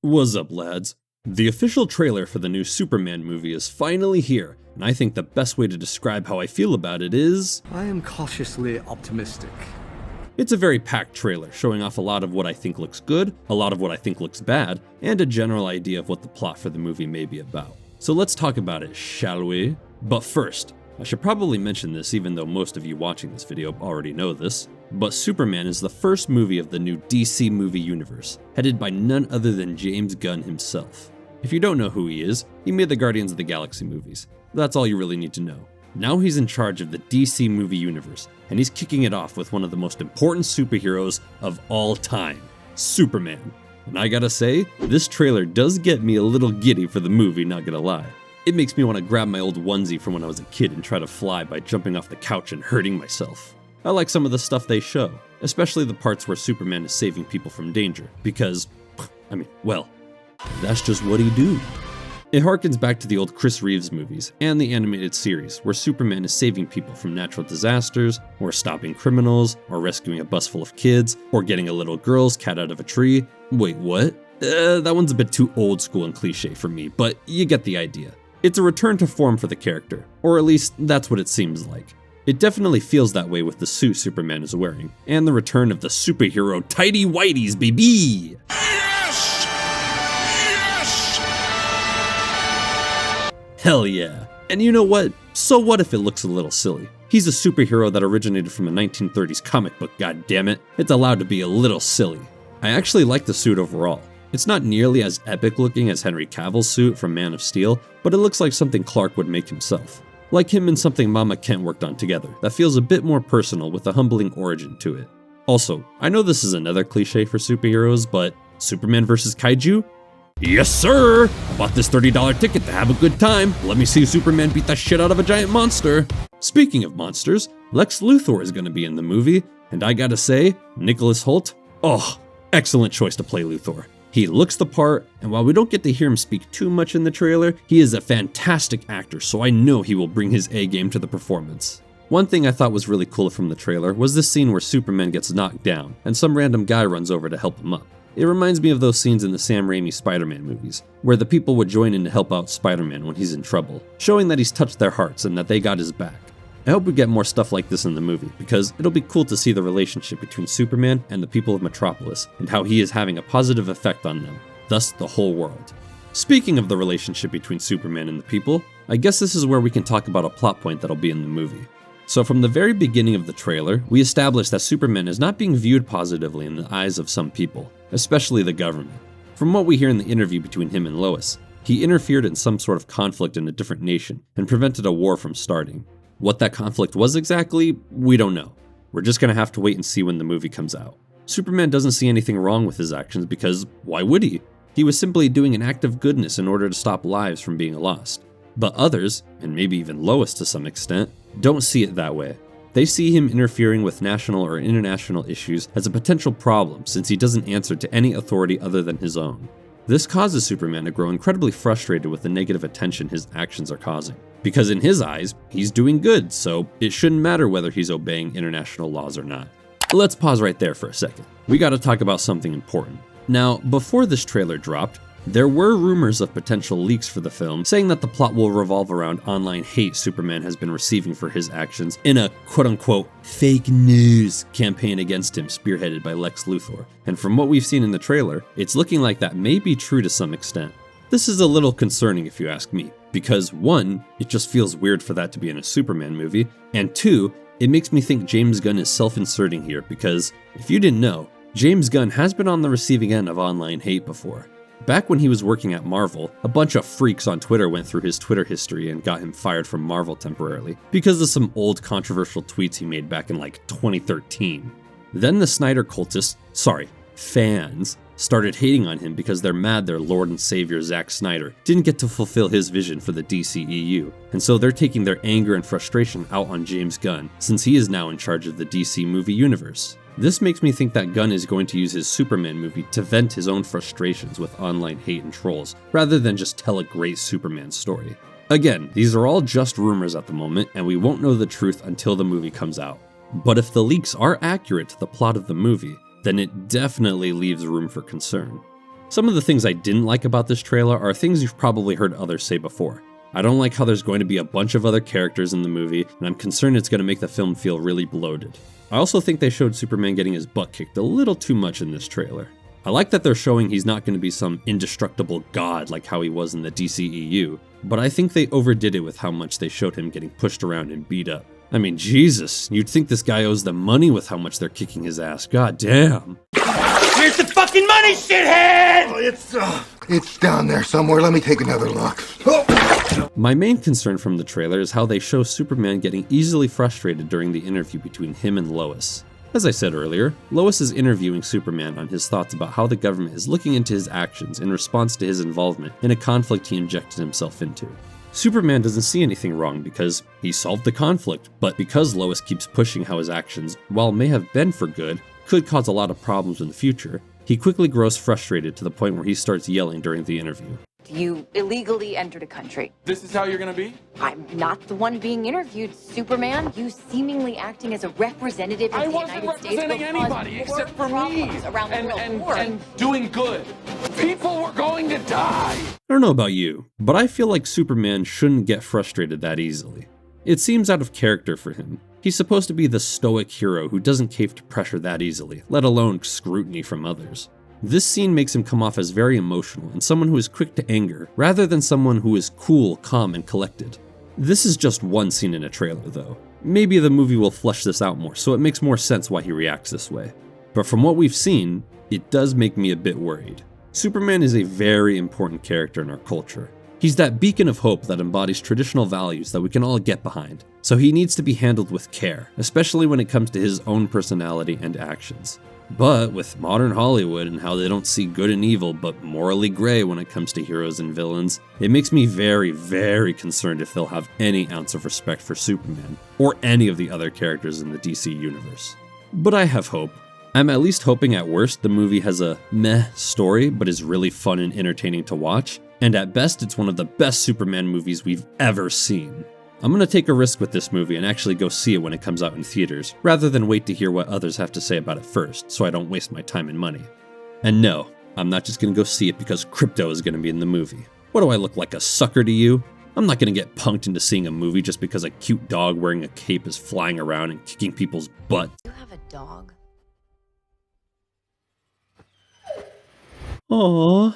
What's up, lads? The official trailer for the new Superman movie is finally here, and I think the best way to describe how I feel about it is... I am cautiously optimistic. It's a very packed trailer, showing off a lot of what I think looks good, a lot of what I think looks bad, and a general idea of what the plot for the movie may be about. So let's talk about it, shall we? But first, I should probably mention this even though most of you watching this video already know this, but Superman is the first movie of the new DC movie universe, headed by none other than James Gunn himself. If you don't know who he is, he made the Guardians of the Galaxy movies. That's all you really need to know. Now he's in charge of the DC movie universe, and he's kicking it off with one of the most important superheroes of all time, Superman. And I gotta say, this trailer does get me a little giddy for the movie, not gonna lie. It makes me want to grab my old onesie from when I was a kid and try to fly by jumping off the couch and hurting myself. I like some of the stuff they show, especially the parts where Superman is saving people from danger, because, well, that's just what he do. It harkens back to the old Chris Reeves movies and the animated series, where Superman is saving people from natural disasters, or stopping criminals, or rescuing a bus full of kids, or getting a little girl's cat out of a tree. Wait, what? That one's a bit too old school and cliche for me, but you get the idea. It's a return to form for the character, or at least that's what it seems like. It definitely feels that way with the suit Superman is wearing, and the return of the superhero tighty whities, baby! Yes! Yes! Hell yeah. And you know what? So what if it looks a little silly? He's a superhero that originated from a 1930s comic book, goddammit. It's allowed to be a little silly. I actually like the suit overall. It's not nearly as epic looking as Henry Cavill's suit from Man of Steel, but it looks like something Clark would make himself. Like him and something Mama Kent worked on together, that feels a bit more personal with a humbling origin to it. Also, I know this is another cliche for superheroes, but Superman vs. Kaiju? Yes sir! I bought this $30 ticket to have a good time. Let me see Superman beat the shit out of a giant monster. Speaking of monsters, Lex Luthor is gonna be in the movie, and I gotta say, Nicholas Hoult, excellent choice to play Luthor. He looks the part, and while we don't get to hear him speak too much in the trailer, he is a fantastic actor, so I know he will bring his A game to the performance. One thing I thought was really cool from the trailer was this scene where Superman gets knocked down, and some random guy runs over to help him up. It reminds me of those scenes in the Sam Raimi Spider-Man movies, where the people would join in to help out Spider-Man when he's in trouble, showing that he's touched their hearts and that they got his back. I hope we get more stuff like this in the movie, because it'll be cool to see the relationship between Superman and the people of Metropolis, and how he is having a positive effect on them, thus the whole world. Speaking of the relationship between Superman and the people, I guess this is where we can talk about a plot point that'll be in the movie. So from the very beginning of the trailer, we established that Superman is not being viewed positively in the eyes of some people, especially the government. From what we hear in the interview between him and Lois, he interfered in some sort of conflict in a different nation and prevented a war from starting. What that conflict was exactly, we don't know. We're just gonna have to wait and see when the movie comes out. Superman doesn't see anything wrong with his actions because why would he? He was simply doing an act of goodness in order to stop lives from being lost. But others, and maybe even Lois to some extent, don't see it that way. They see him interfering with national or international issues as a potential problem since he doesn't answer to any authority other than his own. This causes Superman to grow incredibly frustrated with the negative attention his actions are causing. Because in his eyes, he's doing good, so it shouldn't matter whether he's obeying international laws or not. Let's pause right there for a second. We gotta talk about something important. Now, before this trailer dropped, there were rumors of potential leaks for the film saying that the plot will revolve around online hate Superman has been receiving for his actions in a quote-unquote fake news campaign against him spearheaded by Lex Luthor. And from what we've seen in the trailer, it's looking like that may be true to some extent. This is a little concerning if you ask me, because one, it just feels weird for that to be in a Superman movie, and two, it makes me think James Gunn is self-inserting here because, if you didn't know, James Gunn has been on the receiving end of online hate before. Back when he was working at Marvel, a bunch of freaks on Twitter went through his Twitter history and got him fired from Marvel temporarily because of some old controversial tweets he made back in 2013. Then the Snyder fans, started hating on him because they're mad their Lord and Savior Zack Snyder didn't get to fulfill his vision for the DCEU, and so they're taking their anger and frustration out on James Gunn since he is now in charge of the DC movie universe. This makes me think that Gunn is going to use his Superman movie to vent his own frustrations with online hate and trolls, rather than just tell a great Superman story. Again, these are all just rumors at the moment, and we won't know the truth until the movie comes out. But if the leaks are accurate to the plot of the movie, then it definitely leaves room for concern. Some of the things I didn't like about this trailer are things you've probably heard others say before. I don't like how there's going to be a bunch of other characters in the movie, and I'm concerned it's going to make the film feel really bloated. I also think they showed Superman getting his butt kicked a little too much in this trailer. I like that they're showing he's not going to be some indestructible god like how he was in the DCEU, but I think they overdid it with how much they showed him getting pushed around and beat up. I mean, Jesus, you'd think this guy owes them money with how much they're kicking his ass, god damn. Where's the fucking money, shithead? It's down there somewhere. Let me take another look. My main concern from the trailer is how they show Superman getting easily frustrated during the interview between him and Lois. As I said earlier, Lois is interviewing Superman on his thoughts about how the government is looking into his actions in response to his involvement in a conflict he injected himself into. Superman doesn't see anything wrong because he solved the conflict, but because Lois keeps pushing how his actions, while may have been for good, could cause a lot of problems in the future, he quickly grows frustrated to the point where he starts yelling during the interview. You illegally entered a country. This is how you're gonna be? I'm not the one being interviewed, Superman. You seemingly acting as a representative of I the wasn't United States representing will cause anybody more except for me problems around the world. and doing good. People were going to die. I don't know about you, but I feel like Superman shouldn't get frustrated that easily. It seems out of character for him. He's supposed to be the stoic hero who doesn't cave to pressure that easily, let alone scrutiny from others. This scene makes him come off as very emotional and someone who is quick to anger, rather than someone who is cool, calm, and collected. This is just one scene in a trailer though. Maybe the movie will flesh this out more, so it makes more sense why he reacts this way. But from what we've seen, it does make me a bit worried. Superman is a very important character in our culture. He's that beacon of hope that embodies traditional values that we can all get behind, so he needs to be handled with care, especially when it comes to his own personality and actions. But with modern Hollywood and how they don't see good and evil but morally gray when it comes to heroes and villains, it makes me very, very concerned if they'll have any ounce of respect for Superman, or any of the other characters in the DC universe. But I have hope. I'm at least hoping at worst the movie has a meh story but is really fun and entertaining to watch, and at best it's one of the best Superman movies we've ever seen. I'm gonna take a risk with this movie and actually go see it when it comes out in theaters, rather than wait to hear what others have to say about it first, so I don't waste my time and money. And no, I'm not just gonna go see it because Crypto is gonna be in the movie. What do I look like, a sucker to you? I'm not gonna get punked into seeing a movie just because a cute dog wearing a cape is flying around and kicking people's butt. You have a dog? Aww.